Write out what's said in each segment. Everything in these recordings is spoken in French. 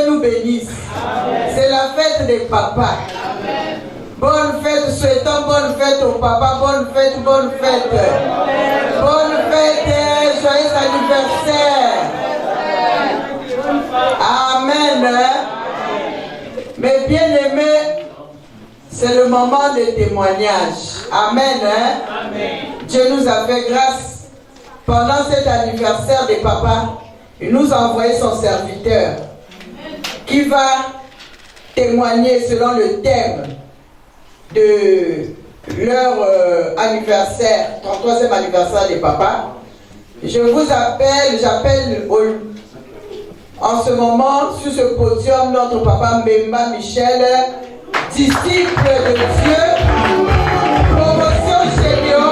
Dieu nous bénisse. C'est la fête des papas. Bonne fête, souhaitons bonne fête au papa, bonne fête, bonne fête. Bonne fête, joyeux anniversaire. Amen. Mes bien-aimés, c'est le moment des témoignages. Amen. Dieu nous a fait grâce. Pendant cet anniversaire des papas, il nous a envoyé son serviteur qui va témoigner selon le thème de leur anniversaire, 33e anniversaire des papas. Je vous appelle, en ce moment sur ce podium notre papa Mbemba Michel, disciple de Dieu, promotion chez Léon.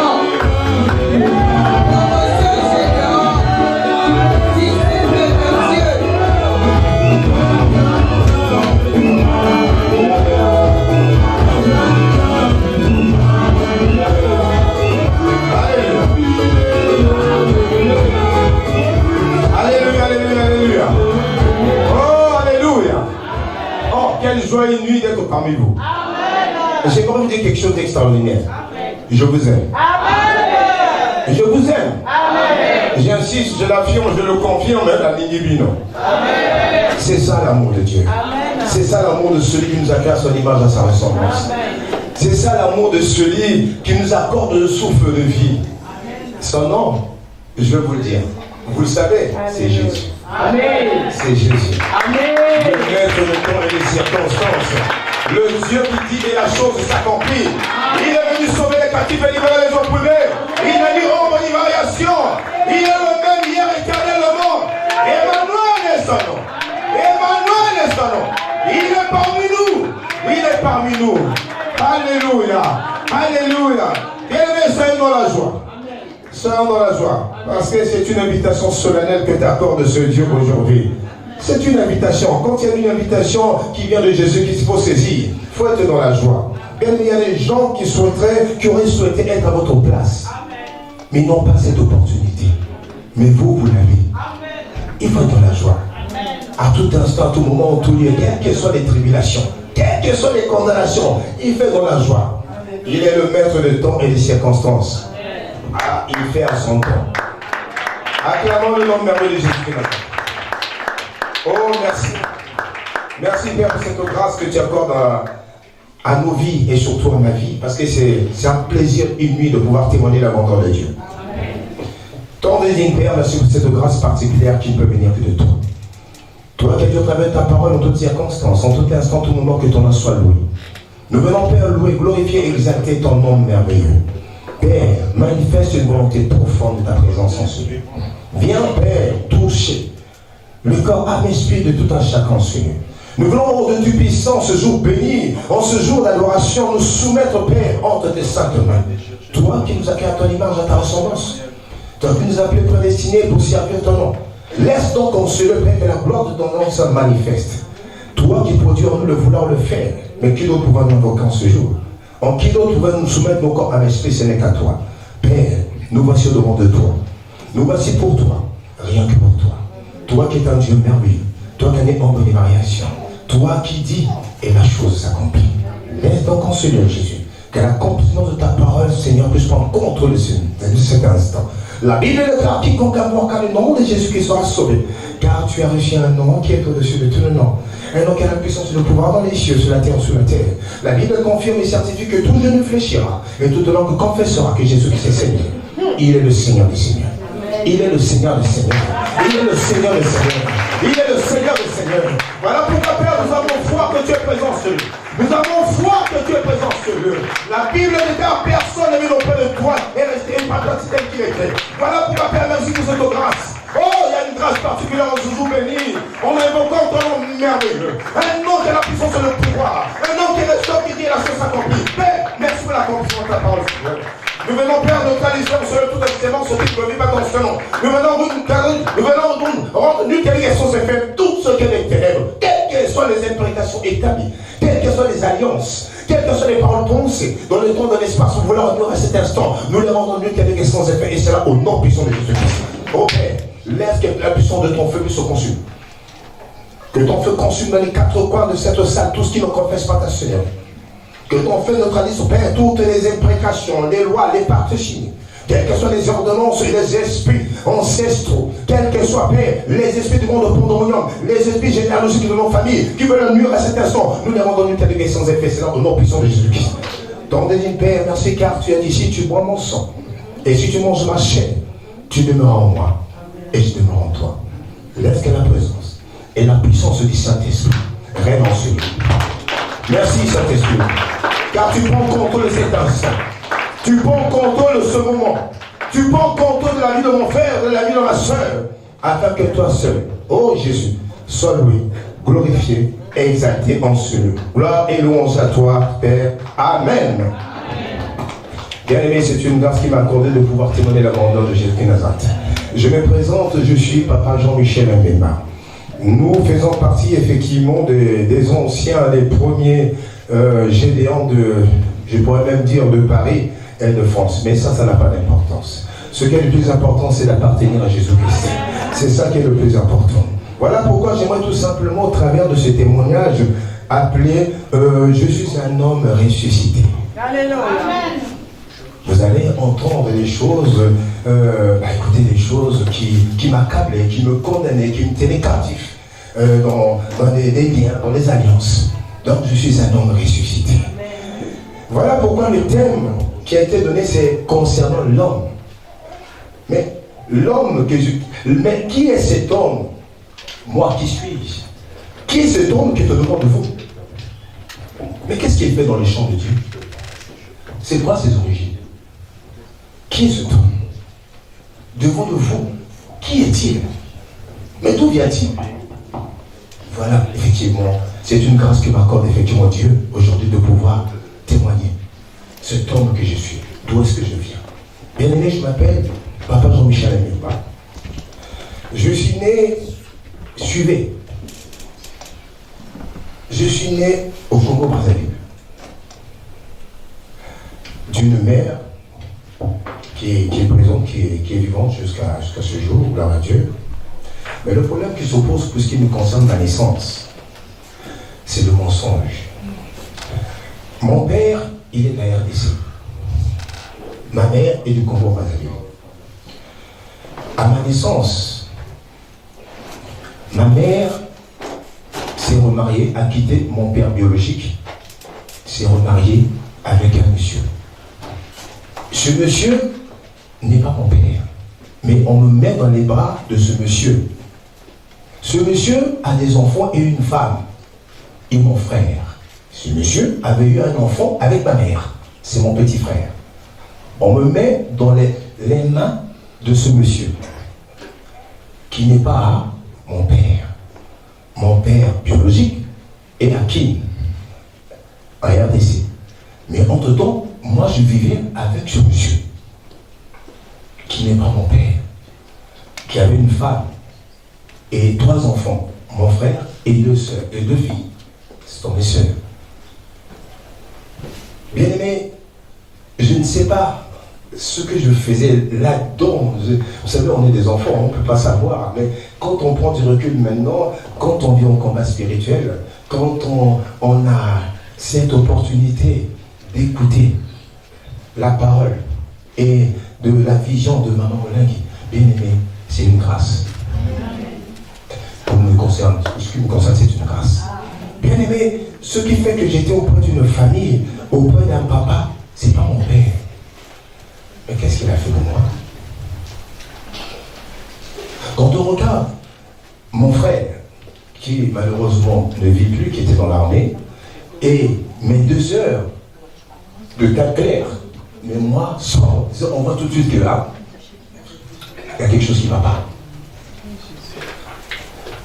Quelle joie et nuit d'être parmi vous. J'aimerais vous dire quelque chose d'extraordinaire. Je vous aime. Amen. Je vous aime. J'insiste, je l'affirme, je le confirme, la Nidibino. C'est ça l'amour de Dieu. C'est ça l'amour de celui qui nous a créé à son image, à sa ressemblance. C'est ça l'amour de celui qui nous accorde le souffle de vie. Son nom, je vais vous le dire. Vous le savez, c'est Jésus. Amen. C'est Jésus. Amen. Le maître de temps et des circonstances. Le Dieu qui dit et la chose s'accomplit. Il est venu sauver les captifs et libérer les opprimés. Il n'a ni ombre ni variation. Il est le même hier, éternellement. Emmanuel est son nom. Emmanuel est son nom. Il est parmi nous. Il est parmi nous. Alléluia. Alléluia. Bien-aimés, soyons dans la joie. Soyons dans la joie. Parce que c'est une invitation solennelle que t'accorde ce Dieu aujourd'hui. C'est une invitation. Quand il y a une invitation qui vient de Jésus, qu'il faut saisir, il faut être dans la joie. Bien, il y a des gens qui auraient souhaité être à votre place. Mais ils n'ont pas cette opportunité. Mais vous, vous l'avez. Il faut être dans la joie. À tout instant, à tout moment, à tout lieu, quelles que soient les tribulations, quelles que soient les condamnations, il fait dans la joie. Il est le maître des temps et des circonstances. Ah, il fait à son temps. Acclamons le nom merveilleux de Jésus-Christ. Oh, merci. Merci, Père, pour cette grâce que tu accordes à nos vies et surtout à ma vie. Parce que c'est un plaisir inouï de pouvoir témoigner la grandeur de Dieu. Ton désigne, Père, merci pour cette grâce particulière qui ne peut venir que de toi. Toi qui as dû travers ta parole en toutes circonstances, en tout instant, tout moment, que ton nom soit loué. Nous venons, Père, louer, glorifier et exalter ton nom merveilleux. Père, manifeste une volonté profonde de ta présence en ce lieu. Viens, Père, toucher le corps, âme, esprit de tout un chacun, Seigneur. Nous voulons de tu puissant ce jour béni, en ce jour d'adoration, nous soumettre, Père, entre tes saintes mains. Toi qui nous as créé à ton image, à ta ressemblance. Toi qui nous as appelés prédestinés pour servir ton nom. Laisse donc en ce lieu, Père, que la gloire de ton nom se manifeste. Toi qui produis en nous le vouloir le faire, mais qui d'autre pouvons nous invoquer en ce jour? En qui d'autre pouvons nous soumettre nos corps à l'esprit, ce n'est qu'à toi. Père, nous voici au devant de toi. Nous voici pour toi, rien que pour toi. Toi qui es un Dieu merveilleux, toi qui n'es ombre ni variation, toi qui dis et la chose s'accomplit. Laisse donc en ce lieu, Jésus, que l'accomplissement de ta parole, Seigneur, puisse prendre contrôle de cet instant. La Bible déclare quiconque invoquera le nom de Jésus qui sera sauvé. Car tu as reçu un nom qui est au-dessus de tout le nom. Un nom qui a la puissance et le pouvoir dans les cieux, sur la terre, sous la terre. La Bible confirme et certifie que tout genou fléchira et toute langue confessera que Jésus-Christ est Seigneur. Il est le Seigneur des Seigneurs. Il est le Seigneur des Seigneurs. Il est le Seigneur des Seigneurs. Il est le Seigneur des Seigneurs. Voilà pourquoi, Père, nous avons foi que tu es présent sur lui. Nous avons foi que tu es présent sur lui. La Bible déclare personne n'est venu auprès de toi et rester pas tel qu'il est créé. Voilà pourquoi, Père, merci pour cette grâce. Oh, il y a une grâce particulière en ce jour béni. On invoquant ton nom merveilleux. Un nom qui a la puissance et le pouvoir. Un nom qui est le stock qui dit la chose s'accomplit. Père, merci pour l'accomplissement de ta parole, Seigneur. Nous venons, Père, neutraliser en cela toute excellence au titre de vie, pas dans ce nom. Nous venons rendre nul quelle sont ses faits, tout ce qui est des ténèbres, quelles que soient les imprécations établies, quelles que soient les alliances, quelles que soient les paroles prononcées, dans le temps de l'espace, vous voulez revenir à cet instant, nous les rendons nul quelle sont ses faits, et cela au nom puissant de Jésus-Christ. Oh Père, laisse que la puissance de ton feu puisse se consumer. Que ton feu consume dans les quatre coins de cette salle tout ce qui ne confesse pas ta Seigneur. Que ton feu neutralise, Père, toutes les imprécations, les lois, les participes, quelles que soient les ordonnances et les esprits ancestraux, quels que soient, Père, les esprits du monde pandémonium, les esprits généalogiques de nos familles, qui veulent nuire à cet instant, nous les rendons telle sans effet, c'est là au nom puissant de Jésus-Christ. Ton désigne, Père, merci car tu as dit, si tu bois mon sang, et si tu manges ma chair, tu demeures en moi, et je demeure en toi. Laisse que la présence et la puissance du Saint-Esprit règnent en celui. Merci Saint-Esprit, car tu prends contrôle de cet instant. Tu prends contrôle de ce moment. Tu prends contrôle de la vie de mon frère, de la vie de ma soeur, afin que toi seul, oh Jésus, sois loué, glorifié et exalté en ce lieu. Gloire et louange à toi, Père. Amen. Bien-aimé, c'est une grâce qui m'a accordé de pouvoir témoigner la grandeur de Jésus de Nazareth. Je me présente, je suis Papa Jean-Michel Mbemba. Nous faisons partie effectivement des anciens, des premiers gédéons de, je pourrais même dire, de Paris et de France. Mais ça n'a pas d'importance. Ce qui est le plus important, c'est d'appartenir à Jésus-Christ. C'est ça qui est le plus important. Voilà pourquoi j'aimerais tout simplement, au travers de ce témoignage, appeler je suis un homme ressuscité. Alléluia. Vous allez entendre des choses, écoutez, des choses qui m'accablaient, qui me condamnaient, qui me tenaient captif dans des liens, dans des alliances. Donc je suis un homme ressuscité. Voilà pourquoi le thème qui a été donné, c'est concernant l'homme. Mais l'homme mais qui est cet homme? Moi, qui suis-je? Qui est cet homme qui est au-devant de vous? Mais qu'est-ce qu'il fait dans les champs de Dieu? C'est quoi ses origines? Qui est cet homme? Devant de vous, qui est-il? Mais d'où vient-il? Voilà, effectivement, c'est une grâce que m'accorde effectivement Dieu aujourd'hui de pouvoir témoigner. Cet homme que je suis, d'où est-ce que je viens? Bien aimé, je m'appelle Papa Jean-Michel Mbemba. Je suis né, suivez. Je suis né au Congo-Brazzaville. D'une mère qui est présente, qui est vivante jusqu'à ce jour, gloire à Dieu. Mais le problème qui s'oppose pour ce qui nous concerne la naissance, c'est le mensonge. Mon père, il est de la RDC. Ma mère est du Congo-Brazzaville. À ma naissance, ma mère s'est remariée, a quitté mon père biologique, s'est remariée avec un monsieur. Ce monsieur n'est pas mon père, mais on me met dans les bras de ce monsieur. Ce monsieur a des enfants et une femme, et mon frère. Ce monsieur avait eu un enfant avec ma mère, c'est mon petit frère. On me met dans les mains de ce monsieur, qui n'est pas mon père biologique est à Kin, en RDC. Mais entre-temps, moi je vivais avec ce monsieur, qui n'est pas mon père, qui avait une femme et 3 enfants, mon frère et 2 sœurs, et 2 filles. Ce sont mes sœurs. Bien aimé, je ne sais pas ce que je faisais là-dedans. Vous savez, on est des enfants, on ne peut pas savoir, mais quand on prend du recul maintenant, quand on vit en combat spirituel, quand on a cette opportunité d'écouter la parole et de la vision de Maman Olingui, bien aimé, c'est une grâce. Pour ce qui me concerne, c'est une grâce. Bien aimé, ce qui fait que j'étais auprès d'une famille, auprès d'un papa, c'est pas mon père. Mais qu'est-ce qu'il a fait de moi? Quand on regarde mon frère, qui malheureusement ne vit plus, qui était dans l'armée, et mes 2 sœurs de teint clair, mais moi, on voit tout de suite que là, il y a quelque chose qui ne va pas.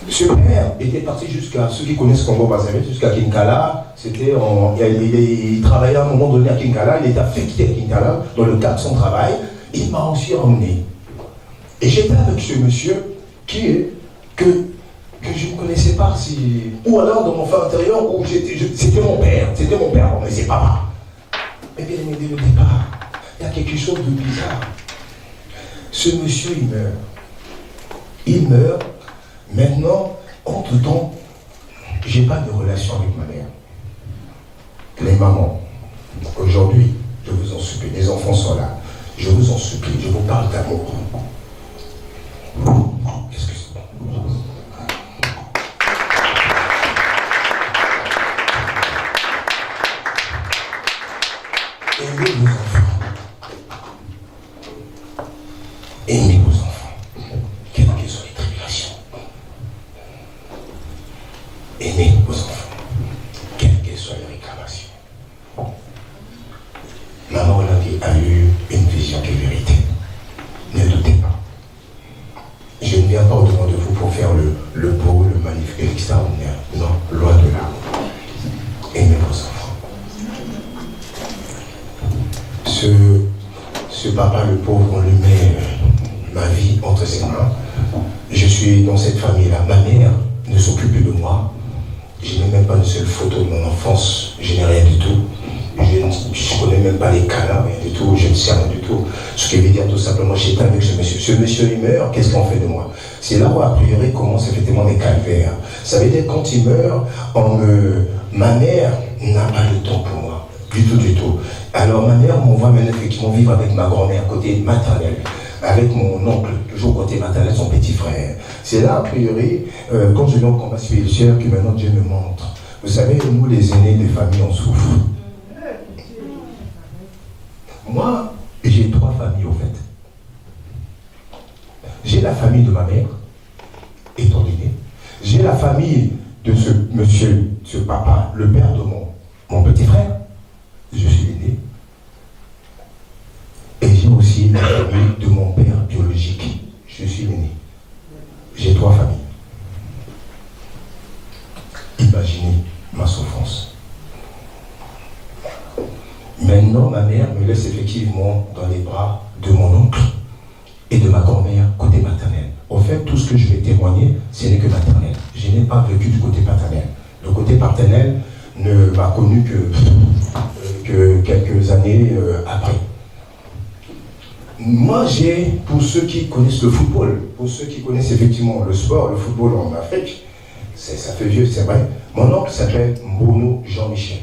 Ce père était parti jusqu'à, ceux qui connaissent Congo-Brazzaville, jusqu'à Kinkala. Il travaillait à un moment donné à Kinkala, il était affecté à Kinkala dans le cadre de son travail. Il m'a aussi emmené. Et j'étais avec ce monsieur que je ne connaissais pas, ou alors dans mon fort intérieur, où c'était mon père, mais c'est papa. Mais bien aimé, dès le départ, il y a quelque chose de bizarre. Ce monsieur, il meurt. Maintenant, entre-temps, je n'ai pas de relation avec ma mère. Les mamans, aujourd'hui, je vous en supplie, les enfants sont là, je vous en supplie, je vous parle d'amour. Excusez-moi. Aimez vos enfants. Aimez vos enfants, quelles que soient les tribulations. Aimez vos enfants, quelles que soient les réclamations. Maman Olympique a eu une vision de vérité. Ne doutez pas. Je ne viens pas au-devant de vous pour faire le beau, le magnifique, l'extraordinaire. Non, loin de là. Aimez vos enfants. Ce papa, le pauvre, on lui met ma vie entre ses mains. Je suis dans cette famille-là. Ma mère ne s'occupe plus de moi. Je n'ai même pas une seule photo de mon enfance. Je n'ai rien du tout. Je ne connais même pas les câlins, rien du tout. Je ne sais rien du tout. Ce qui veut dire tout simplement, j'étais avec ce monsieur. Ce monsieur, il meurt, qu'est-ce qu'on fait de moi? C'est là où, a priori, commencent effectivement les calvaires. Ça veut dire, quand il meurt, ma mère n'a pas de temps pour moi. Du tout, du tout. Alors, ma mère m'envoie maintenant effectivement vivre avec ma grand-mère, côté maternel. Avec mon oncle, toujours côté maternel, son petit frère. C'est là, a priori, quand je viens au combat spirituel, que maintenant Dieu me montre. Vous savez, nous, les aînés des familles, on souffre. Moi, j'ai 3 familles, au fait. J'ai la famille de ma mère, étant donné. J'ai la famille de ce monsieur, ce papa, le père de mon petit frère. Je suis l'aîné. Et j'ai aussi la famille de mon père biologique. Je suis l'aîné. J'ai 3 familles. Imaginez ma souffrance. Maintenant, ma mère me laisse effectivement dans les bras de mon oncle et de ma grand-mère côté maternel. En fait, tout ce que je vais témoigner, ce n'est que maternel. Je n'ai pas vécu du côté paternel. Le côté paternel ne m'a connu que quelques années après. Moi, pour ceux qui connaissent le football, pour ceux qui connaissent effectivement le sport, le football en Afrique, ça fait vieux, c'est vrai. Mon oncle s'appelle Mbono Jean-Michel,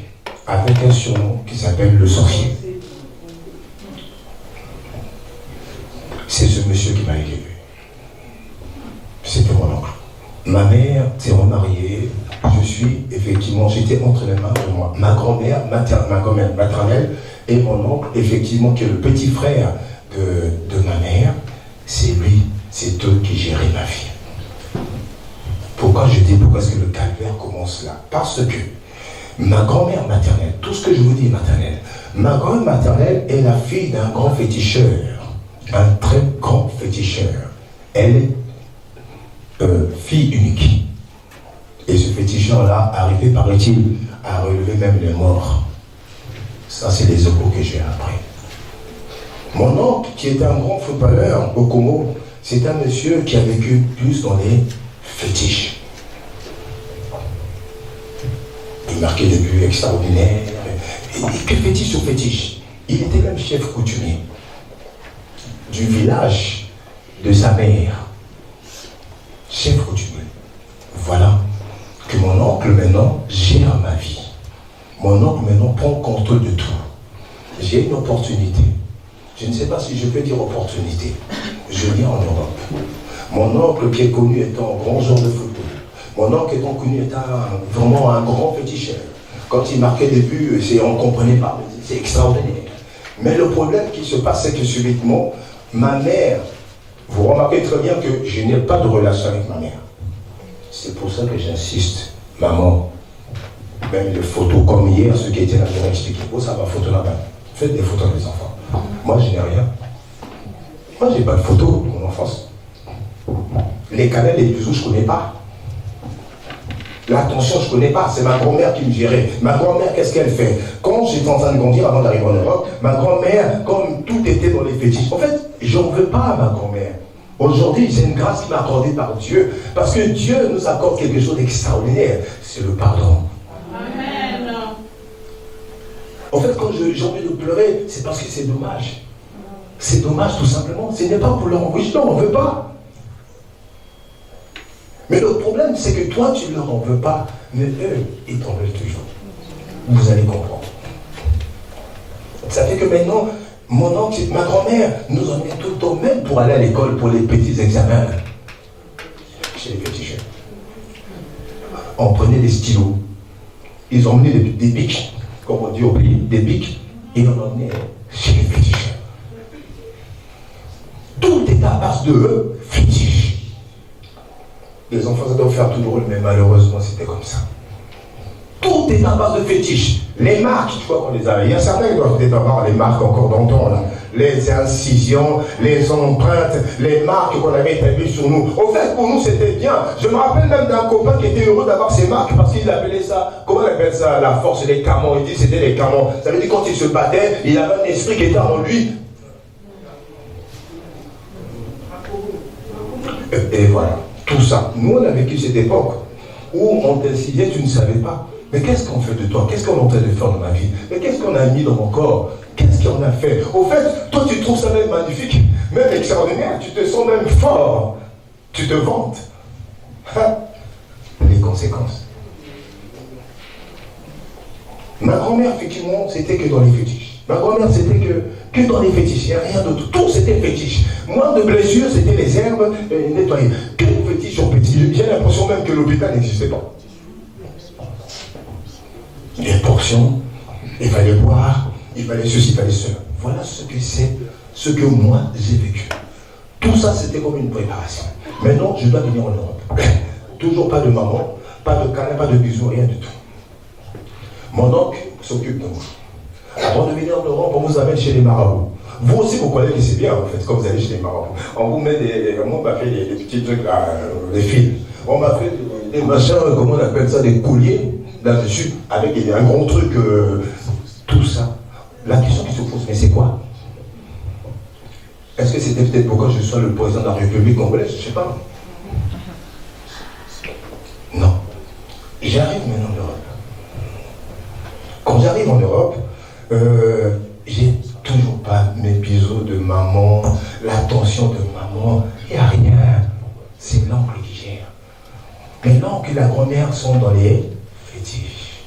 avec un surnom qui s'appelle le sorcier. C'est ce monsieur qui m'a élevé. C'était mon oncle. Ma mère s'est remariée. J'étais entre les mains de moi. Ma grand-mère maternelle et mon oncle, effectivement, qui est le petit frère de ma mère, c'est eux qui géraient ma vie. Pourquoi est-ce que le calvaire commence là? Parce que ma grand-mère maternelle, tout ce que je vous dis est maternelle, ma grand-mère maternelle est la fille d'un grand féticheur, un très grand féticheur. Elle est fille unique. Et ce féticheur-là, arrivé, paraît-il, à relever même les morts. Ça, c'est les échos que j'ai appris. Mon oncle, qui était un grand footballeur au Congo, c'est un monsieur qui a vécu plus dans les fétiches. Il marquait des buts extraordinaires. Et que fétiche sur fétiche? Il était même chef coutumier du village de sa mère. Chef coutumier. Voilà que mon oncle maintenant gère ma vie. Mon oncle maintenant prend contrôle de tout. J'ai une opportunité. Je ne sais pas si je peux dire opportunité. Je viens en Europe. Mon oncle qui est connu étant un grand joueur de football. Mon oncle étant connu étant vraiment un grand féticheur. Quand il marquait des buts, on ne comprenait pas. C'est extraordinaire. Mais le problème qui se passe, c'est que subitement, ma mère, vous remarquez très bien que je n'ai pas de relation avec ma mère. C'est pour ça que j'insiste. Maman, même les photos comme hier, ceux qui étaient là, m'ont expliqué. Oh, ça va, photo là-bas. Faites des photos des enfants. Moi, je n'ai rien. Moi, je n'ai pas de photos de mon enfance. Les canaux, les bisous, je ne connais pas. L'attention, je ne connais pas. C'est ma grand-mère qui me gérait. Ma grand-mère, qu'est-ce qu'elle fait? Quand j'étais en train de grandir, avant d'arriver en Europe, ma grand-mère, comme tout était dans les fétiches, en fait, je n'en veux pas à ma grand-mère. Aujourd'hui, c'est une grâce qui m'a accordée par Dieu. Parce que Dieu nous accorde quelque chose d'extraordinaire. C'est le pardon. Amen. En fait, quand j'ai envie de pleurer, c'est parce que c'est dommage. C'est dommage, tout simplement. Ce n'est pas pour leur enrichissement, on ne veut pas. Mais le problème, c'est que toi, tu ne leur en veux pas, mais eux, ils t'en veulent toujours. Vous allez comprendre. Ça fait que maintenant, mon oncle, ma grand-mère nous emmenait tout le temps, même pour aller à l'école, pour les petits examens. Chez les petits jeunes. On prenait des stylos. Ils emmenaient des bics, comme on dit au pays, des bics, et on emmenait chez les petits jeunes. Tout est à base de fétiche. Les enfants, ça doit faire tout drôle, mais malheureusement, c'était comme ça. Tout est à base de fétiche. Les marques, je crois qu'on les a. Il y a certains qui doivent peut-être avoir les marques encore d'antan, là. Les incisions, les empreintes, les marques qu'on avait établies sur nous. Au fait, pour nous, c'était bien. Je me rappelle même d'un copain qui était heureux d'avoir ces marques parce qu'il appelait ça, comment on appelle ça, la force des camons. Il dit que c'était les camons. Ça veut dire quand il se battait, il avait un esprit qui était en lui. Et voilà, tout ça. Nous, on a vécu cette époque où on décidait, tu ne savais pas. Mais qu'est-ce qu'on fait de toi? Qu'est-ce qu'on est en train de faire dans ma vie? Mais qu'est-ce qu'on a mis dans mon corps? Qu'est-ce qu'on a fait? Au fait, toi, tu trouves ça même magnifique, même extraordinaire. Tu te sens même fort. Tu te vantes. Hein? Les conséquences. Ma grand-mère, effectivement, c'était que dans les fétiches. Ma grand-mère, c'était que dans les fétiches. Il n'y a rien d'autre. Tout, c'était fétiche. Moins de blessures, c'était les herbes nettoyées. Que les fétiches ont pétillé. J'ai l'impression même que l'hôpital n'existait pas. Des portions, il fallait boire, il fallait ceci, il fallait cela. Voilà ce que c'est, ce que moi j'ai vécu. Tout ça, c'était comme une préparation. Maintenant, je dois venir en Europe. Toujours pas de maman, pas de câlin, pas de bisous, rien du tout. Mon oncle s'occupe de moi. Avant de venir en Europe, on vous amène chez les marabouts. Vous aussi, vous connaissez, c'est bien, en fait, quand vous allez chez les marabouts. On vous met on m'a fait des petits trucs là, des fils. On m'a fait des machins, comment on appelle ça, des colliers là-dessus, avec un gros truc, tout ça. La question qui se pose, mais c'est quoi? Est-ce que c'était peut-être pourquoi je sois le président de la République congolaise? Je ne sais pas. Non. J'arrive maintenant en Europe. Quand j'arrive en Europe, j'ai toujours pas mes bisous de maman, l'attention de maman, il n'y a rien. C'est l'oncle qui gère. Mais l'oncle et la grand-mère sont dans les fétiches.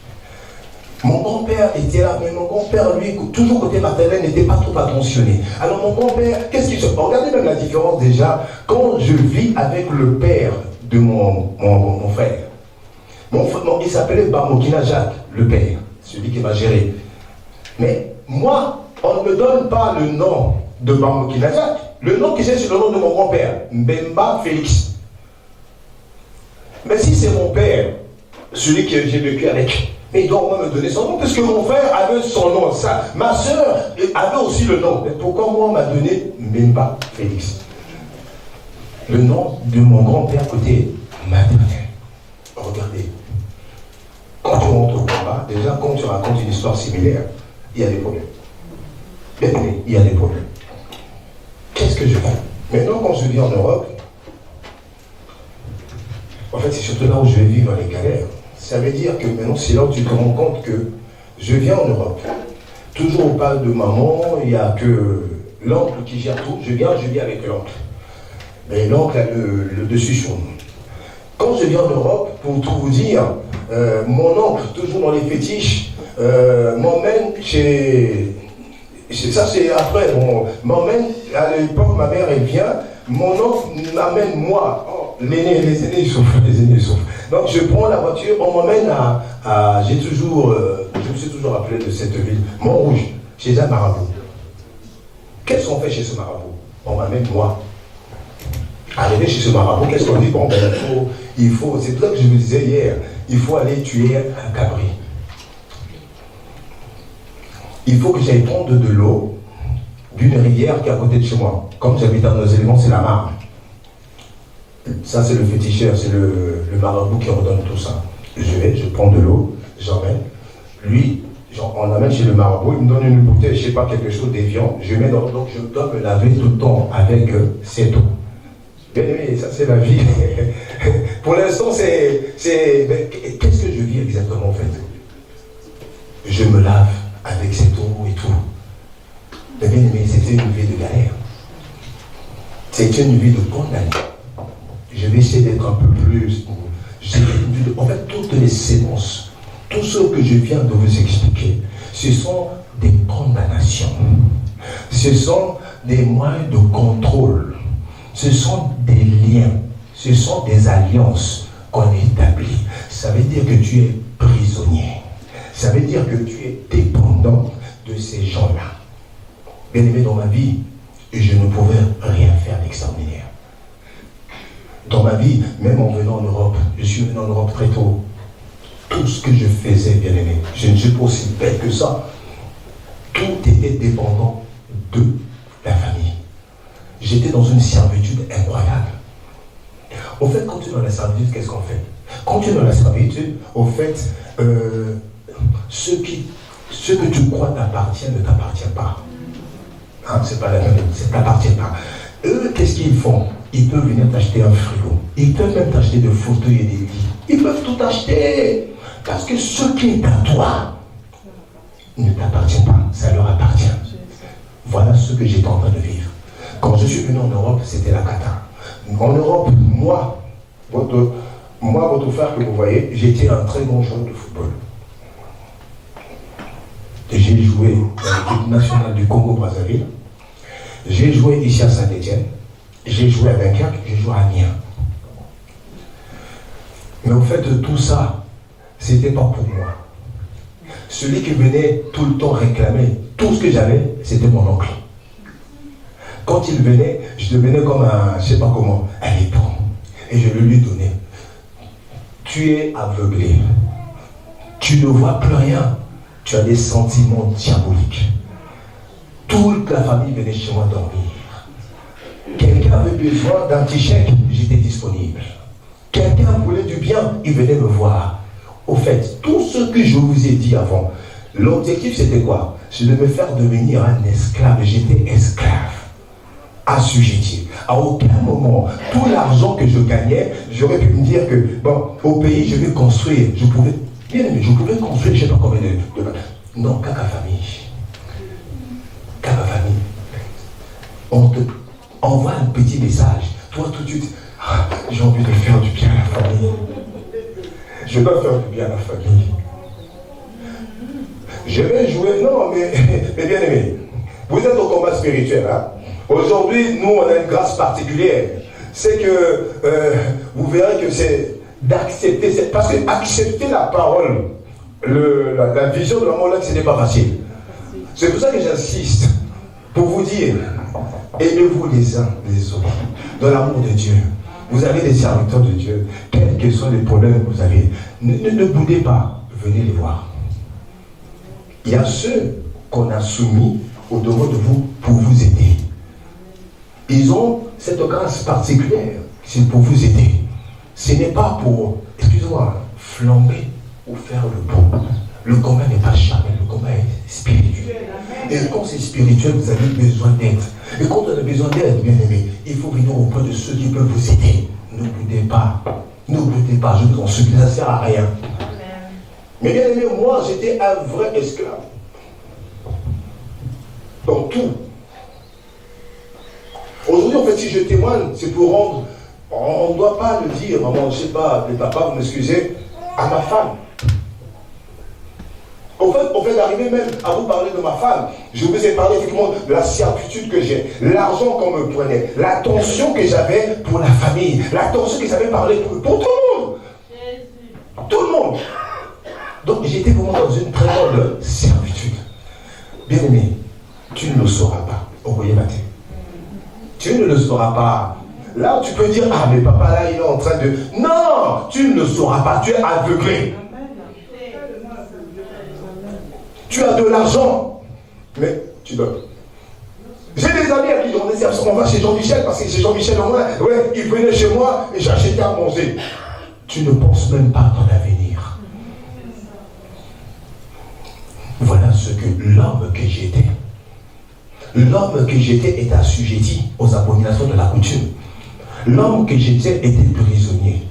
Mon grand-père était là, mais mon grand-père, lui, toujours côté maternel, n'était pas trop attentionné. Alors mon grand-père, qu'est-ce qu'il se... Regardez même la différence déjà, quand je vis avec le père de mon frère. Il s'appelait Bamokina Jacques, le père, celui qui m'a géré. Mais moi, on ne me donne pas le nom de Bamokina Jacques. Le nom qui c'est le nom de mon grand-père, Mbemba Félix. Mais si c'est mon père, celui que j'ai vécu avec, mais il doit au moins me donner son nom, parce que mon frère avait son nom. Ça. Ma soeur avait aussi le nom. Mais pourquoi moi on m'a donné Mbemba Félix? Le nom de mon grand-père côté maternel. Regardez. Quand tu rentres au combat, déjà quand tu racontes une histoire similaire, il y a des problèmes. Il y a des problèmes. Qu'est-ce que je fais? Maintenant, quand je vis en Europe, en fait, c'est surtout là où je vais vivre les galères. Ça veut dire que maintenant, c'est là où tu te rends compte que je viens en Europe. Toujours on parle de maman, il n'y a que l'oncle qui gère tout. Je viens avec l'oncle. Mais l'oncle a le dessus sur nous. Quand je viens en Europe, pour tout vous dire, mon oncle, toujours dans les fétiches, m'emmène chez... Ça c'est après, m'emmène, à l'époque ma mère elle vient, mon oncle m'amène moi, les aînés ils souffrent, donc je prends la voiture, on m'emmène à je me suis toujours rappelé de cette ville, Montrouge, chez un marabout. Qu'est-ce qu'on fait chez ce marabout? On m'amène moi. Arrivé chez ce marabout, qu'est-ce qu'on dit? Bon ben il faut, c'est pour ça que je me disais hier, il faut aller tuer un cabri. Il faut que j'aille prendre de l'eau d'une rivière qui est à côté de chez moi. Comme j'habite dans nos éléments, c'est la Marne. Ça, c'est le féticheur, c'est le marabout qui redonne tout ça. Je prends de l'eau, j'emmène. Lui, on l'amène chez le marabout, il me donne une bouteille, je ne sais pas, quelque chose d'évian. Je mets dans l'eau, donc je dois me laver tout le temps avec cette eau. Bien aimé, ça c'est la vie. Pour l'instant, qu'est-ce que je vis exactement en fait? Je me lave avec cette eau et tout. Mais bien aimé, c'était une vie de galère. C'était une vie de condamné. Je vais vais essayer d'être un peu plus... En fait, toutes les séances, tout ce que je viens de vous expliquer, ce sont des condamnations. Ce sont des moyens de contrôle. Ce sont des liens. Ce sont des alliances qu'on établit. Ça veut dire que tu es prisonnier. Ça veut dire que tu es dépendant de ces gens-là. Bien aimé, dans ma vie, je ne pouvais rien faire d'extraordinaire. Dans ma vie, même en venant en Europe, je suis venu en Europe très tôt. Tout ce que je faisais, bien aimé, je ne suis pas aussi bête que ça. Tout était dépendant de la famille. J'étais dans une servitude incroyable. Au fait, quand tu es dans la servitude, qu'est-ce qu'on fait? Quand tu es dans la servitude, au fait, ce que tu crois t'appartient ne t'appartient pas. Hein, c'est pas la même, ça ne t'appartient pas. Eux, qu'est-ce qu'ils font? Ils peuvent venir t'acheter un frigo. Ils peuvent même t'acheter des fauteuils et des lits. Ils peuvent tout acheter. Parce que ce qui est à toi ne t'appartient pas. Ça leur appartient. Voilà ce que j'étais en train de vivre. Quand je suis venu en Europe, c'était la cata. En Europe, moi, votre frère que vous voyez, j'étais un très bon joueur de football. J'ai joué dans l'équipe nationale du Congo-Brazzaville. J'ai joué ici à Saint-Étienne. J'ai joué à Dunkerque. J'ai joué à Amiens. Mais au fait, tout ça, c'était pas pour moi. Celui qui venait tout le temps réclamer tout ce que j'avais, c'était mon oncle. Quand il venait, je devenais comme un, je sais pas comment, un éponge. Et je le lui donnais. Tu es aveuglé. Tu ne vois plus rien. Tu as des sentiments diaboliques. Toute la famille venait chez moi dormir. Quelqu'un avait besoin d'un petit chèque, j'étais disponible. Quelqu'un voulait du bien, il venait me voir. Au fait, tout ce que je vous ai dit avant, l'objectif c'était quoi? C'est de me faire devenir un esclave. J'étais esclave, assujetti. À aucun moment, tout l'argent que je gagnais, j'aurais pu me dire que, bon, au pays, je vais construire. Je pouvais, bien aimé, je pouvais construire, je ne sais pas combien de... Non, qu'à ma famille. Qu'à ma famille. On te envoie un petit message. Toi, tout de suite, ah, j'ai envie de faire du bien à la famille. Je dois faire du bien à la famille. Je vais jouer. Non, mais bien aimé, vous êtes au combat spirituel. Hein? Aujourd'hui, nous, on a une grâce particulière. C'est que vous verrez que c'est d'accepter. Parce que accepter la parole, la vision de l'amour là, ce n'est pas facile. C'est pour ça que j'insiste. Pour vous dire, aimez-vous les uns les autres. Dans l'amour de Dieu. Vous avez des serviteurs de Dieu. Quels que soient les problèmes que vous avez, ne boudez pas. Venez les voir. Il y a ceux qu'on a soumis au-devant de vous pour vous aider. Ils ont cette grâce particulière. C'est pour vous aider. Ce n'est pas pour, excusez-moi, flamber ou faire le bon. Le combat n'est pas charnel, le combat est spirituel. Et quand c'est spirituel, vous avez besoin d'aide. Et quand on a besoin d'aide, bien aimé, il faut venir auprès de ceux qui peuvent vous aider. Ne boudez pas. Ne boudez pas, je vous en supplie, ça ne sert à rien. Mais bien aimé, moi, j'étais un vrai esclave. Dans tout. Aujourd'hui, en fait, si je témoigne, c'est pour rendre... On ne doit pas le dire, maman, je ne sais pas, les papas, vous m'excusez, à ma femme. Au fait d'arriver même à vous parler de ma femme, je vous ai parlé effectivement de la certitude que j'ai, l'argent qu'on me prenait, l'attention que j'avais pour la famille, l'attention que j'avais parlé pour tout le monde. Tout le monde. Donc j'étais vraiment dans une très grande servitude. Bien aimé, tu ne le sauras pas. Au voyez matin. Tu ne le sauras pas. Là, tu peux dire, ah mais papa là, il est en train de... Non, tu ne le sauras pas, tu es aveuglé. Tu as de l'argent, mais tu donnes. J'ai des amis à qui on essaie, on va chez Jean-Michel, parce que chez Jean-Michel, au moins, ouais, il venait chez moi et j'achetais à manger. Tu ne penses même pas à ton avenir. Voilà ce que l'homme que j'étais. L'homme que j'étais était assujetti aux abominations de la coutume. L'homme que j'étais était prisonnier.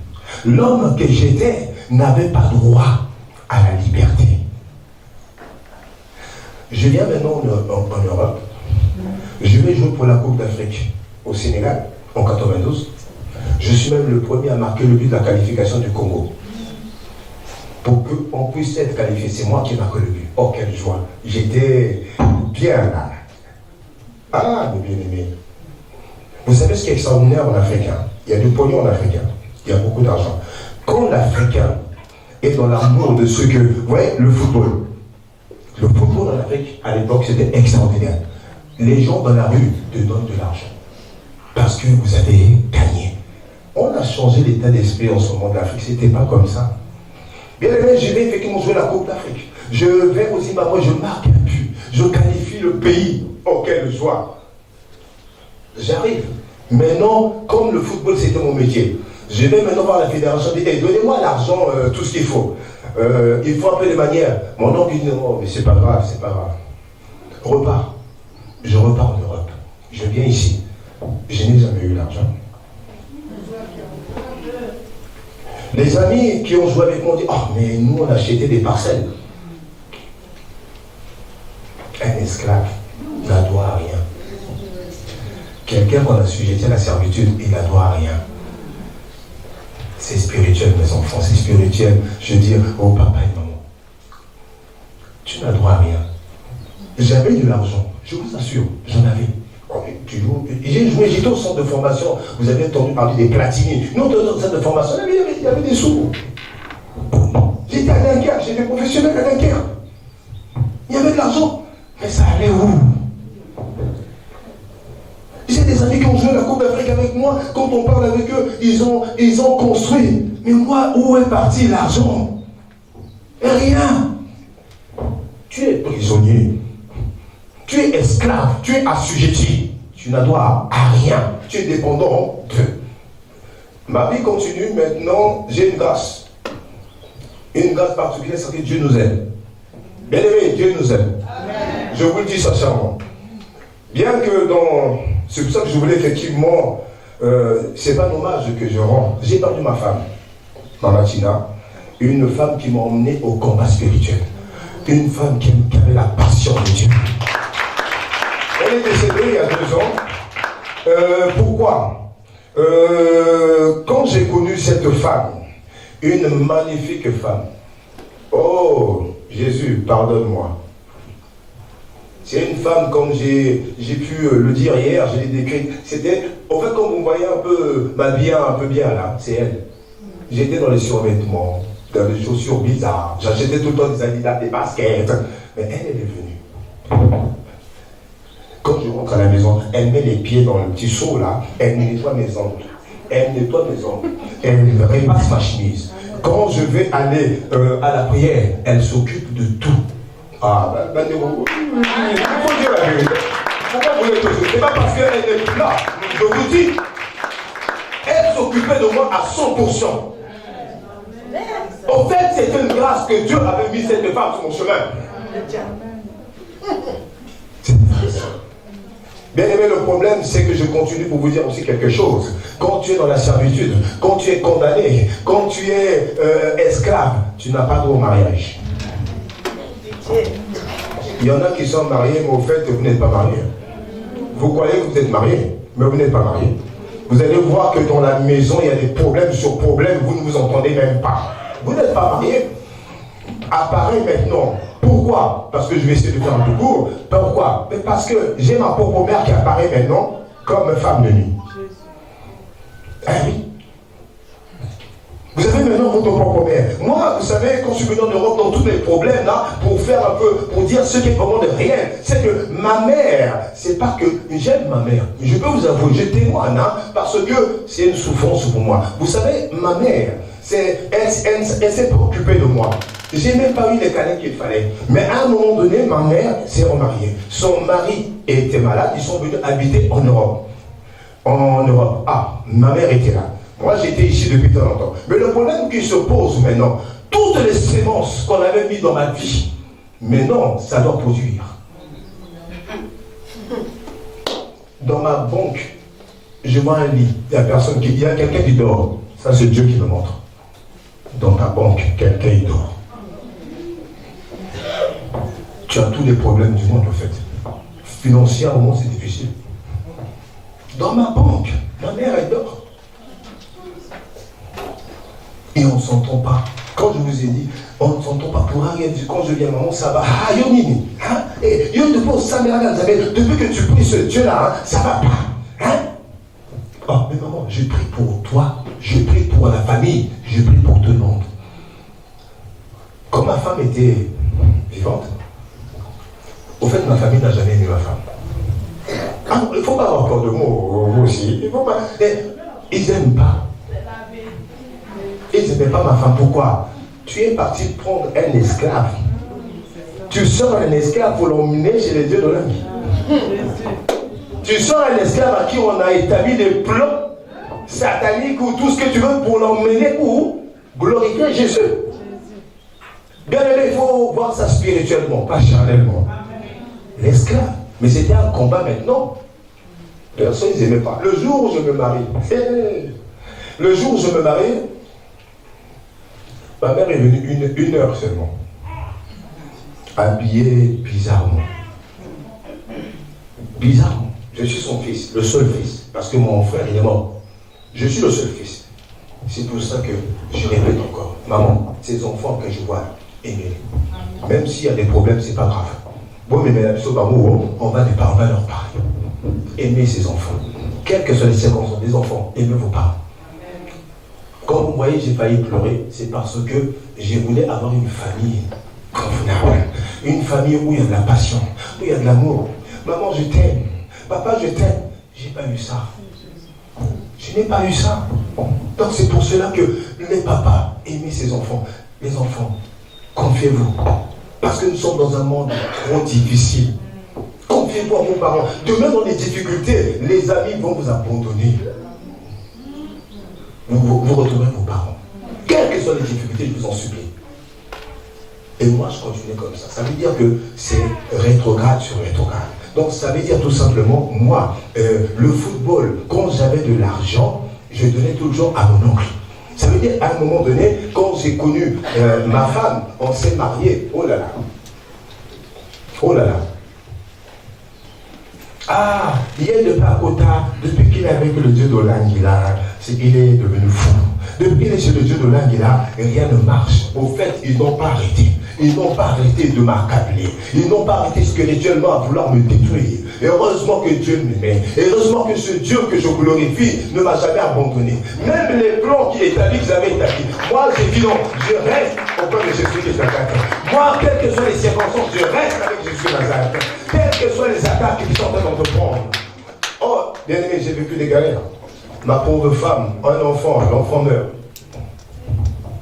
L'homme que j'étais n'avait pas droit à la liberté. Je viens maintenant en Europe. Je vais jouer pour la Coupe d'Afrique au Sénégal en 92. Je suis même le premier à marquer le but de la qualification du Congo. Pour qu'on puisse être qualifié, c'est moi qui marque le but. Oh, quelle joie. J'étais bien là. Ah, mes bien-aimés. Vous savez ce qui est extraordinaire en Afrique, hein? Il y a du pognon en Afrique. Il y a beaucoup d'argent. Quand l'Africain est dans l'amour de ce que... Vous voyez, le football. Le football en Afrique, à l'époque, c'était extraordinaire. Les gens dans la rue te donnent de l'argent. Parce que vous avez gagné. On a changé l'état d'esprit en ce moment de l'Afrique. C'était pas comme ça. Bien aimé, je vais effectivement jouer la Coupe d'Afrique. Je vais au Zimbabwe, je marque un but. Je qualifie le pays. Oh, quelle joie. J'arrive. Maintenant, comme le football c'était mon métier, je vais maintenant voir la fédération et dire, hey, donnez-moi l'argent, tout ce qu'il faut. Il faut un peu de manière. Mon oncle dit non, mais c'est pas grave, c'est pas grave. Repars. Je repars en Europe. Je viens ici. Je n'ai jamais eu l'argent. Les amis qui ont joué avec moi ont dit, oh, mais nous on achetait des parcelles. Un esclave n'a droit à rien. Quelqu'un qu'on a sujeté à la servitude, il n'a droit à rien. C'est spirituel, mes enfants, c'est spirituel. Je dis au papa et maman, tu n'as droit à rien. J'avais de l'argent, je vous assure, j'en avais. J'ai joué, j'étais au centre de formation, vous avez entendu parler des platiniers. Nous, dans le centre de formation, il y avait des sous. J'étais à Dunkerque, j'étais professionnel à Dunkerque. Il y avait de l'argent, mais ça allait où? J'ai des amis qui ont joué la Coupe d'Afrique avec moi. Quand on parle avec eux, ils ont construit. Mais moi, où est parti l'argent? Rien. Tu es prisonnier. Tu es esclave. Tu es assujetti. Tu n'as droit à rien. Tu es dépendant d'eux. Ma vie continue maintenant. J'ai une grâce. Une grâce particulière, c'est que Dieu nous aime. Bien aimé, Dieu nous aime. Amen. Je vous le dis sincèrement. Bien que dans... C'est pour ça que je voulais effectivement... c'est pas un hommage que je rends. J'ai perdu ma femme, Mamatina. Une femme qui m'a emmené au combat spirituel. Une femme qui avait la passion de Dieu. Elle est décédée il y a 2 ans. Pourquoi? Quand j'ai connu cette femme, une magnifique femme. Oh, Jésus, pardonne-moi. C'est une femme, comme j'ai pu le dire hier, je l'ai décrit. C'était, en fait, comme vous voyez un peu, m'habiller un peu bien là, c'est elle. J'étais dans les survêtements, dans les chaussures bizarres. J'achetais tout le temps des Adidas, des baskets. Mais elle est venue. Quand je rentre à la maison, elle met les pieds dans le petit seau là, elle nettoie mes ongles. Elle nettoie mes ongles. Elle repasse ma chemise. Quand je vais aller à la prière, elle s'occupe de tout. Ah, il faut dire la vérité. Pourquoi vous l'êtes toujours? C'est pas parce qu'elle n'est plus là. Je vous dis, elle s'occupait de moi à 100%. En fait, c'est une grâce que Dieu avait mis cette femme sur mon chemin. C'est une grâce. Bien aimé, le problème, c'est que je continue pour vous dire aussi quelque chose. Quand tu es dans la servitude, quand tu es condamné, quand tu es esclave, tu n'as pas droit au mariage. Il y en a qui sont mariés, mais au fait, vous n'êtes pas mariés. Vous croyez que vous êtes mariés, mais vous n'êtes pas mariés. Vous allez voir que dans la maison, il y a des problèmes sur problèmes, vous ne vous entendez même pas. Vous n'êtes pas mariés. Apparaît maintenant. Pourquoi? Parce que je vais essayer de faire un peu court. Pourquoi? Parce que j'ai ma propre mère qui apparaît maintenant comme femme de nuit. Ah oui. Vous avez maintenant votre propre mère. Moi, vous savez, quand je suis venu en Europe dans tous les problèmes là, pour faire un peu, pour dire ce qui est vraiment de réel, c'est que ma mère, c'est pas que j'aime ma mère. Je peux vous avouer, je témoigne, hein, parce que c'est une souffrance pour moi. Vous savez, ma mère, elle s'est préoccupée de moi. J'ai même pas eu les câlins qu'il fallait. Mais à un moment donné, ma mère s'est remariée. Son mari était malade, ils sont venus habiter en Europe. En Europe. Ah, ma mère était là. Moi, j'étais ici depuis très longtemps. Mais le problème qui se pose maintenant, toutes les semences qu'on avait mises dans ma vie, maintenant, ça doit produire. Dans ma banque, je vois un lit. Il y a quelqu'un qui dort. Ça, c'est Dieu qui me montre. Dans ta banque, quelqu'un il dort. Tu as tous les problèmes du monde, en fait. Financièrement, c'est difficile. Dans ma banque, ma mère, elle dort. s'entend pas. Quand je vous ai dit, on ne s'entend pas pour rien. Quand je viens, maman, ça va. Ah, Yonini. Hein? Et depuis que tu pries ce Dieu-là, hein, ça va pas. Hein? Oh, mais maman, je prie pour toi. Je prie pour la famille. Je prie pour tout le monde. Quand ma femme était vivante, au fait, ma famille n'a jamais aimé ma femme. Ah, il ne faut pas avoir peur de mots, vous aussi. Il faut pas. Ils n'aiment pas. Ils n'aimaient pas ma femme. Pourquoi? Tu es parti prendre un esclave. Tu sors un esclave pour l'emmener chez les dieux de l'âme. Tu sors un esclave à qui on a établi des plans sataniques ou tout ce que tu veux pour l'emmener pour glorifier Jésus. Bien aimé, il faut voir ça spirituellement, pas charnellement. L'esclave. Mais c'était un combat maintenant. Personne ils n'aimaient pas. Le jour où je me marie, le jour où je me marie, ma mère est venue une heure seulement. Habillée bizarrement. Bizarrement. Je suis son fils, le seul fils. Parce que mon frère, il est mort. Je suis le seul fils. C'est pour ça que je répète encore. Maman, ces enfants que je vois, aimez-les. Même s'il y a des problèmes, c'est pas grave. Bon, mais on va leur parler. Aimez ces enfants. Quelles que soient les circonstances des enfants, aimez vos parents. Quand vous voyez, j'ai failli pleurer, c'est parce que je voulais avoir une famille convenable. Une famille où il y a de la passion, où il y a de l'amour. Maman, je t'aime. Papa, je t'aime. J'ai pas eu ça. Je n'ai pas eu ça. Donc c'est pour cela que les papas, aimez ces enfants. Les enfants, confiez-vous. Parce que nous sommes dans un monde trop difficile. Confiez-vous à vos parents. Demain, dans les difficultés, les amis vont vous abandonner. Vous retrouverez vos parents. Quelles que soient les difficultés, je vous en supplie. Et moi, je continue comme ça. Ça veut dire que c'est rétrograde sur rétrograde. Donc, ça veut dire tout simplement, moi, le football, quand j'avais de l'argent, je donnais toujours à mon oncle. Ça veut dire, à un moment donné, quand j'ai connu ma femme, on s'est mariés. Oh là là. Oh là là. Ah, il y a de Pakota, depuis qu'il est avec le Dieu d'Olangila, c'est qu'il est devenu fou. Depuis qu'il est chez le Dieu d'Olangila, rien ne marche. Au fait, ils n'ont pas arrêté. Ils n'ont pas arrêté de m'accabler. Ils n'ont pas arrêté spirituellement à vouloir me détruire. Et heureusement que Dieu m'aimait. Et heureusement que ce Dieu que je glorifie ne m'a jamais abandonné. Même les plans qu'il établit, qu'ils avaient établis. Moi, j'ai dit non, je reste auprès de Jésus Nazareth. Moi, quelles que soient les circonstances, je reste avec Jésus Nazareth. Quelles que soient les attaques qui sont en train d'entreprendre. Oh, bien aimé, j'ai vécu des galères. Ma pauvre femme, un enfant, l'enfant meurt.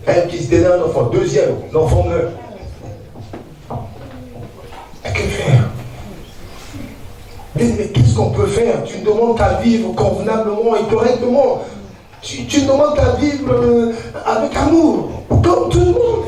Elle qui se donnait un enfant, deuxième, l'enfant meurt. Que faire? Mais qu'est-ce qu'on peut faire? Tu ne demandes qu'à vivre convenablement et correctement. Tu ne demandes qu'à vivre avec amour, comme tout le monde.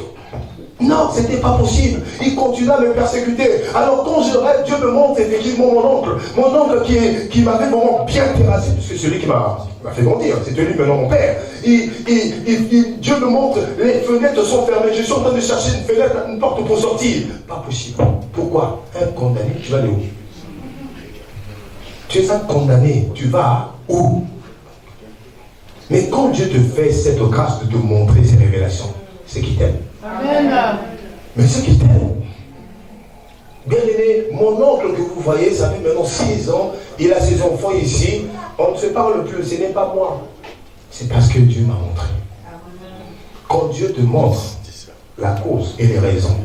Non, ce n'était pas possible. Il continue à me persécuter. Alors quand je rêve, Dieu me montre effectivement mon oncle qui m'avait vraiment bien terrassé, parce que c'est celui qui m'a fait grandir, c'est lui maintenant mon père. Dieu me montre, les fenêtres sont fermées, je suis en train de chercher une fenêtre, une porte pour sortir. Pas possible. Pourquoi? Un condamné, tu vas aller où? Tu es un condamné, tu vas où? Mais quand Dieu te fait cette grâce de te montrer ces révélations, c'est qu'il t'aime. Amen. Mais c'est qu'il t'aime. Bien aimé, mon oncle que vous voyez, ça fait maintenant 6 ans, il a ses enfants ici, on ne se parle plus, ce n'est pas moi. C'est parce que Dieu m'a montré. Quand Dieu te montre la cause et les raisons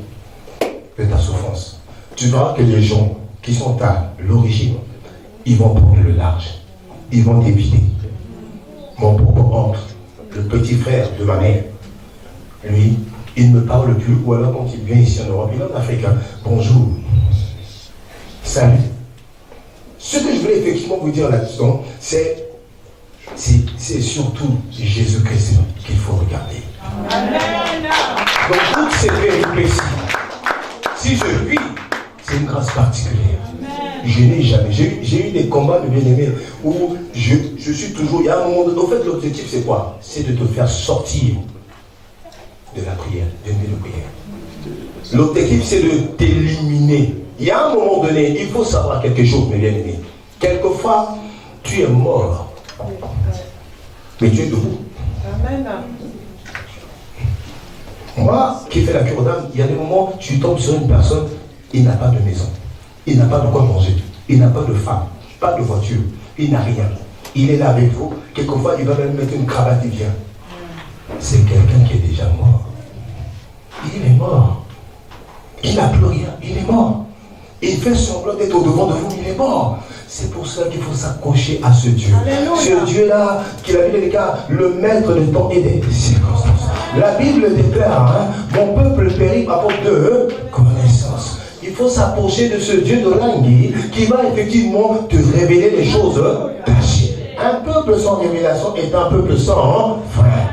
de ta souffrance, tu verras que les gens qui sont à l'origine, ils vont prendre le large, ils vont t'éviter. Mon propre oncle, le petit frère de ma mère, lui, il ne me parle plus, ou alors quand il vient ici en Europe, il est en Afrique, hein. Bonjour, salut. Ce que je voulais effectivement vous dire là-dedans, c'est surtout Jésus-Christ qu'il faut regarder. Amen. Donc toutes ces péripéties, si je vis, c'est une grâce particulière. Je n'ai jamais, j'ai eu des combats de bien-aimés où je suis toujours, il y a un moment donné, en fait l'objectif c'est quoi? C'est de te faire sortir de la prière, de prière. L'objectif c'est de t'éliminer. Il y a un moment donné, il faut savoir quelque chose, mes bien-aimés. Quelquefois, tu es mort, mais tu es debout. Amen. Moi, qui fais la cure d'âme, il y a des moments où tu tombes sur une personne, il n'a pas de maison, il n'a pas de quoi manger, il n'a pas de femme, pas de voiture, il n'a rien. Il est là avec vous, quelquefois il va même mettre une cravate, il vient. C'est quelqu'un qui est déjà mort. Il est mort. Il n'a plus rien, il est mort. Il fait semblant d'être au devant de vous, il est mort. C'est pour cela qu'il faut s'accrocher à ce Dieu. Alléluia. Ce Dieu-là, qui a mis les gars, le maître de temps et des circonstances. La Bible déclare, mon peuple périt à cause de connaissance. Il faut s'approcher de ce Dieu de Langui qui va effectivement te révéler les choses cachées. Un peuple sans révélation est un peuple sans frère.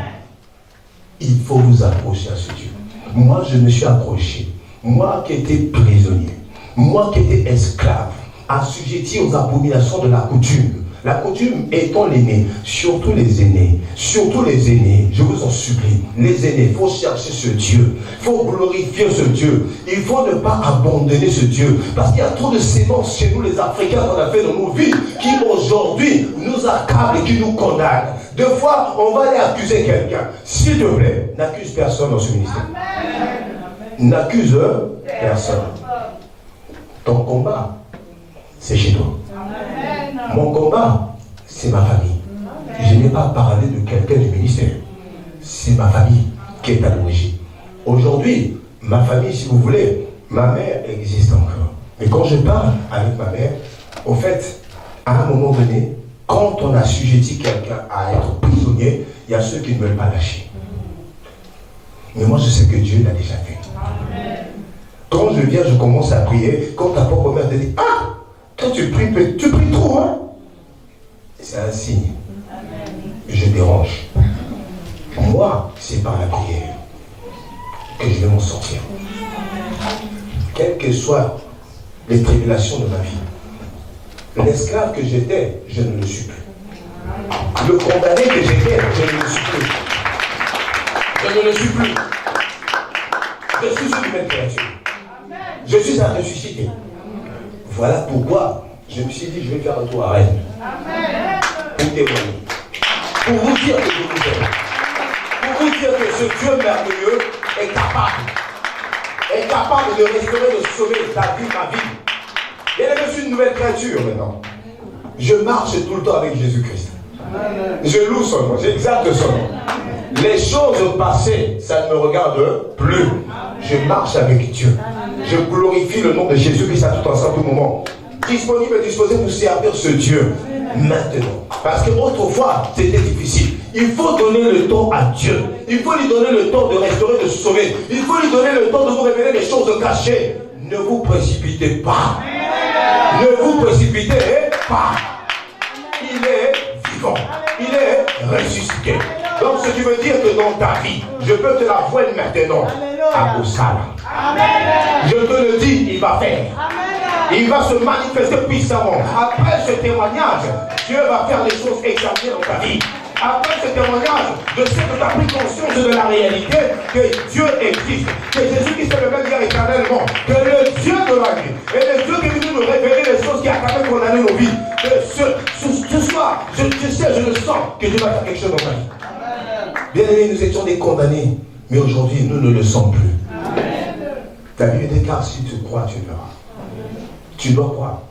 Il faut vous approcher à ce Dieu. Moi, je me suis accroché. Moi qui étais prisonnier. Moi qui étais esclave. Assujetti aux abominations de la coutume. La coutume étant l'aîné, surtout les aînés, je vous en supplie, les aînés, il faut chercher ce Dieu, il faut glorifier ce Dieu, il faut ne pas abandonner ce Dieu, parce qu'il y a trop de sémences chez nous les Africains qu'on a fait dans nos vies, qui aujourd'hui nous accablent et qui nous condamnent. Deux fois, on va aller accuser quelqu'un. S'il te plaît, n'accuse personne dans ce ministère. N'accuse personne. Ton combat, c'est chez toi. Mon combat, c'est ma famille. Je n'ai pas parlé de quelqu'un du ministère. C'est ma famille qui est à l'origine. Aujourd'hui, ma famille, si vous voulez, ma mère existe encore. Mais quand je parle avec ma mère, au fait, à un moment donné, quand on assujettit quelqu'un à être prisonnier, il y a ceux qui ne veulent pas lâcher. Mais moi, je sais que Dieu l'a déjà fait. Quand je viens, je commence à prier. Quand ta propre mère te dit, ah, toi tu pries trop, hein? C'est un signe. Je dérange. Moi, c'est par la prière que je vais m'en sortir. Quelles que soient les tribulations de ma vie. L'esclave que j'étais, je ne le suis plus. Le condamné que j'étais, je ne le suis plus. Je ne le suis plus. Je suis une nouvelle créature. Je suis un ressuscité. Voilà pourquoi je me suis dit, je vais faire un tour à Rennes. Pour témoigner. Pour vous dire que je vous aime. Pour vous dire que ce Dieu merveilleux est capable de restaurer, de sauver ta vie, ma vie. Et là, je suis une nouvelle créature maintenant. Je marche tout le temps avec Jésus-Christ. Je loue son nom, j'exalte son nom. Les choses passées, ça ne me regarde plus. Je marche avec Dieu. Je glorifie le nom de Jésus-Christ à tout instant, tout moment. Disponible et disposé pour servir ce Dieu maintenant. Parce que autrefois, c'était difficile. Il faut donner le temps à Dieu. Il faut lui donner le temps de restaurer, de sauver. Il faut lui donner le temps de vous révéler les choses cachées. Ne vous précipitez pas. Ne vous précipitez pas. Il est vivant. Il est ressuscité. Donc ce qui veut dire que dans ta vie, je peux te la voir maintenant à Boussala. Je te le dis, il va faire. Il va se manifester puissamment. Après ce témoignage, Dieu va faire des choses extraordinaires dans ta vie. Après ce témoignage, je sais que tu as pris conscience de la réalité que Dieu existe. Que Jésus-Christ est le même hier éternellement. Que le Dieu de la vie et le Dieu qui est venu nous révéler les choses qui a quand même condamné nos vies. Que ce soir, je sais, je le sens que Dieu va faire quelque chose dans ta vie. Bien aimés, nous étions des condamnés. Mais aujourd'hui, nous ne le sommes plus. La Bible déclare, si tu crois, tu verras. Tu dois croire.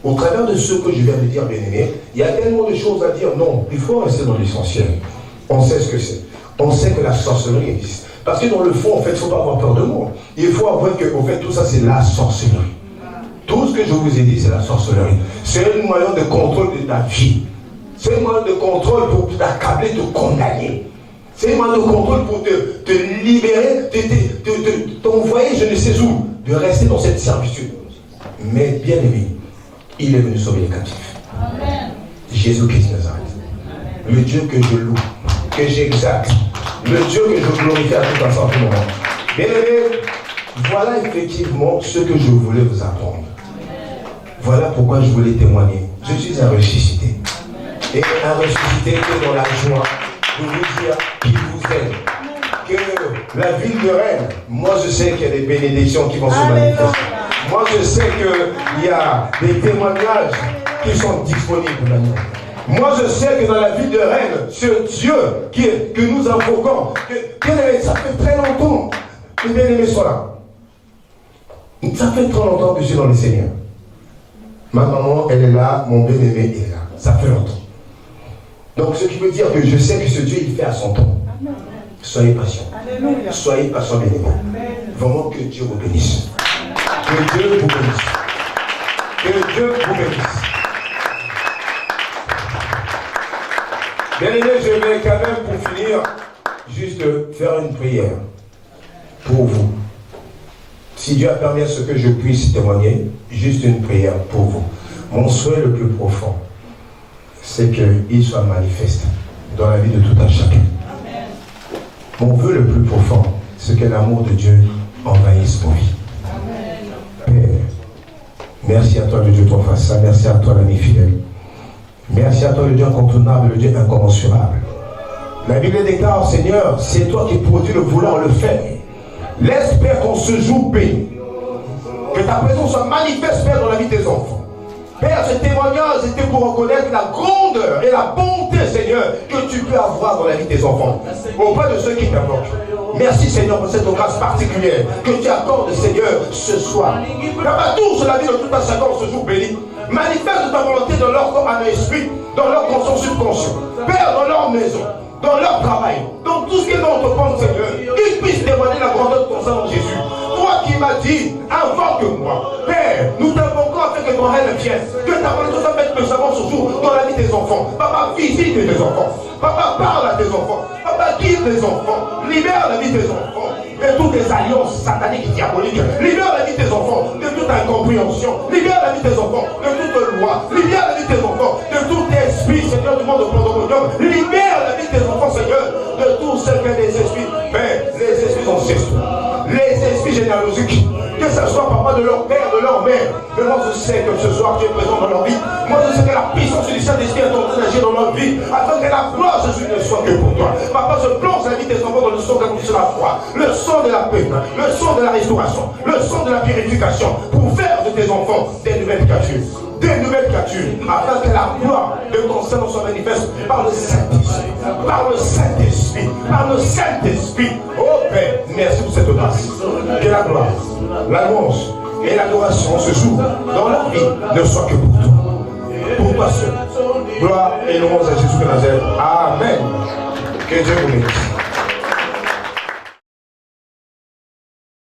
Au travers de ce que je viens de dire, bien aimé, il y a tellement de choses à dire. Non, il faut rester dans l'essentiel. On sait ce que c'est. On sait que la sorcellerie existe. Parce que dans le fond, en fait, il ne faut pas avoir peur de moi. Il faut avouer que, en fait, tout ça, c'est la sorcellerie. Tout ce que je vous ai dit, c'est la sorcellerie. C'est un moyen de contrôle de ta vie. C'est un moyen de contrôle pour t'accabler, te condamner. C'est un moyen de contrôle pour te libérer, t'envoyer je ne sais où, de rester dans cette servitude. Mais bien aimé, il est venu sauver les captifs. Jésus-Christ Nazareth. Le Dieu que je loue, que j'exalte, le Dieu que je glorifie à tout instant, tout moment. Bien aimé, voilà effectivement ce que je voulais vous apprendre. Voilà pourquoi je voulais témoigner. Je suis un ressuscité. Et un ressuscité qui est dans la joie de vous dire qu'il vous aime. Que la ville de Rennes, moi je sais qu'il y a des bénédictions qui vont se manifester. Moi je sais qu'il y a des témoignages qui sont disponibles maintenant. Moi, je sais que dans la vie de reine, ce Dieu que nous invoquons, ça fait très longtemps que les bien-aimés sont là. Ça fait trop longtemps que je suis dans le Seigneur. Ma maman, elle est là, mon bien-aimé est là. Ça fait longtemps. Donc, ce qui veut dire que je sais que ce Dieu, il fait à son temps. Soyez patients. Soyez patients, bien-aimés. Vraiment que Dieu vous bénisse. Que Dieu vous bénisse. Que Dieu vous bénisse. Bien-aimés, je vais quand même, pour finir, juste faire une prière pour vous. Si Dieu a permis à ce que je puisse témoigner, juste une prière pour vous. Mon souhait le plus profond, c'est qu'il soit manifeste dans la vie de tout un chacun. Mon vœu le plus profond, c'est que l'amour de Dieu envahisse vos vies. Père, merci à toi, le Dieu ton face, merci à toi, l'ami fidèle. Merci à toi, le Dieu incontournable, le Dieu incommensurable. La Bible déclare, Seigneur, c'est toi qui produis le vouloir le faire. Laisse, Père, qu'on se joue béni. Que ta présence soit manifeste, Père, dans la vie des enfants. Père, ce témoignage était pour reconnaître la grandeur et la bonté, Seigneur, que tu peux avoir dans la vie des enfants. Auprès de ceux qui t'invoquent. Merci, Seigneur, pour cette grâce particulière que tu accordes, Seigneur, ce soir. Papa, tous la vie de tout un chacun ce jour béni. Manifeste ta volonté dans leur corps en esprit, dans leur conscience subconscient. Père, dans leur maison, dans leur travail, dans tout ce qu'ils vont entreprendre, Seigneur, qu'ils puissent témoigner la grandeur de ton Saint Jésus. Toi qui m'as dit, invoque-moi. Père, nous t'invoquons afin que ton règne vienne. Que ta volonté soit faite puissamment ce jour dans la vie des enfants. Papa, visite tes enfants. Papa, parle à tes enfants. Papa, guide les enfants. Libère la vie des enfants de toutes les alliances sataniques et diaboliques. Libère la vie des enfants de toute incompréhension. Libère la vie des enfants de toute loi. Libère la vie des enfants de tout esprit, Seigneur, du monde de pandemonium. Libère la vie des enfants, Seigneur, de tous ceux que les esprits, mais les esprits ancestraux, les esprits généalogiques, que ce soit papa de leur père, de leur mère. Mais moi je sais que ce soir tu es présent dans leur vie. Moi je sais que la puissance du Saint-Esprit est en train d'agir dans leur vie, afin que la gloire de Jésus ne soit que pour toi. Papa, je plonge la vie des enfants dans le sang de la foi, le sang de la paix, le sang de la restauration, le sang de la purification, pour faire de tes enfants des nouvelles créatures. Des nouvelles créatures, afin que la gloire de ton Saint soit manifeste par le Saint-Esprit, par le Saint-Esprit, par le Saint-Esprit. Oh Père, merci pour cette grâce. Que la gloire, l'annonce et l'adoration ce jour dans leur vie ne soient que pour toi. Pour toi seul. Gloire et louange à Jésus de Nazareth. Amen. Que Dieu vous bénisse.